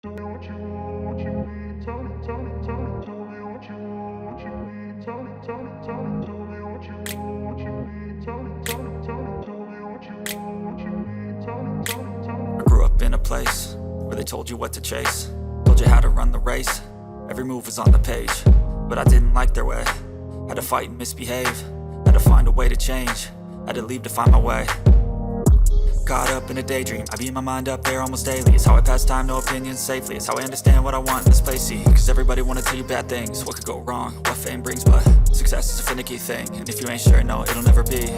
I grew up in a place where they told you what to chase, told you how to run the race. Every move was on the page, but I didn't like their way. Had to fight and misbehave, had to find a way to change, had to leave to find my way. Caught up in a daydream, I beat my mind up there almost daily. It's how I pass time, no opinions safely. It's how I understand what I want in this place, see. Cause everybody wanna tell you bad things, what could go wrong, what fame brings. But success is a finicky thing, and if you ain't sure, no, it'll never be.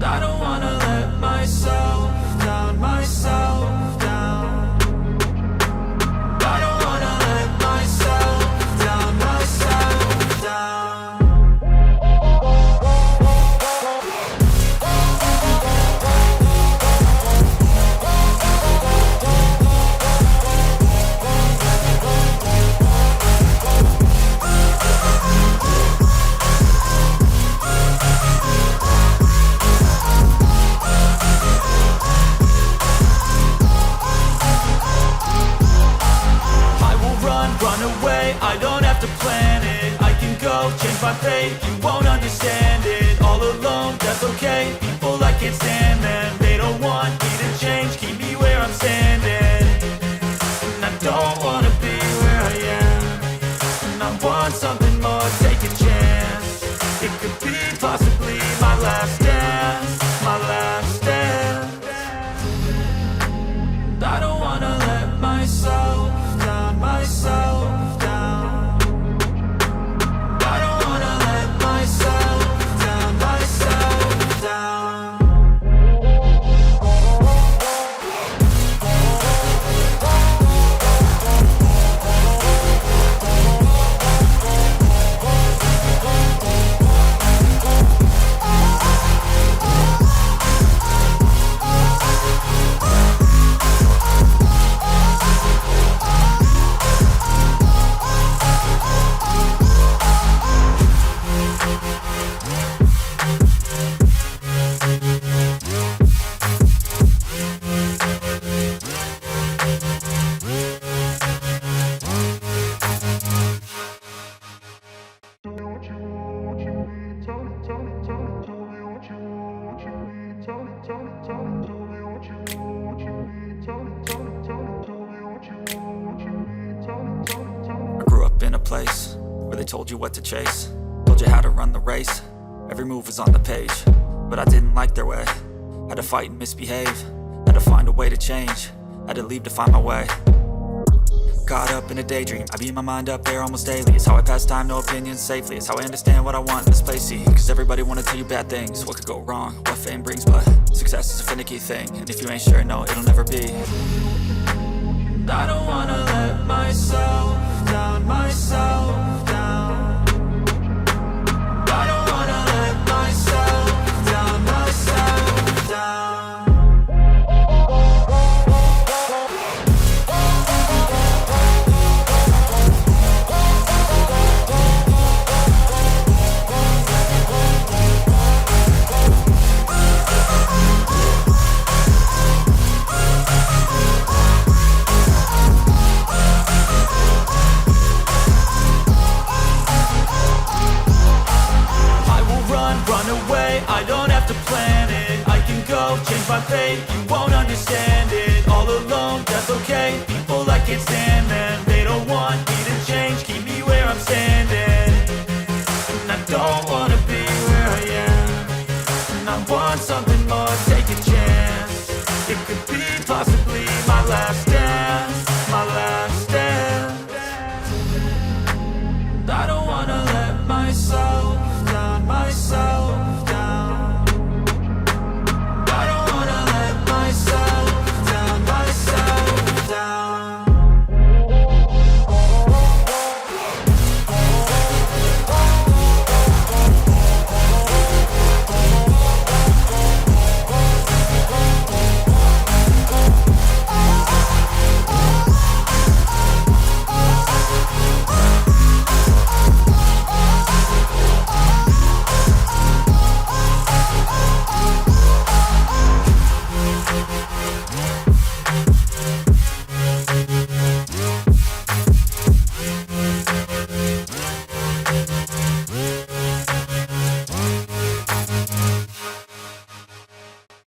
I don't wanna let myself down, myself down. I don't wanna let myself down, myself down. Run away, I don't have to plan it. I can go, change my fate, you won't understand it. All alone, that's okay, people I can't stand them. They don't want me to change, keep me where I'm standing. And I don't wanna be where I am, and I want something more, take a chance. It could be possibly my last dance, my last dance. I don't wanna let myself down, myself down. I don't wanna let myself down, myself down. Told you what to chase, told you how to run the race. Every move was on the page, but I didn't like their way. Had to fight and misbehave, had to find a way to change, had to leave to find my way. Caught up in a daydream, I beat my mind up there almost daily. It's how I pass time, no opinions safely. It's how I understand what I want in this place, see. Cause everybody wanna tell you bad things, what could go wrong, what fame brings. But success is a finicky thing, and if you ain't sure, no, it'll never be.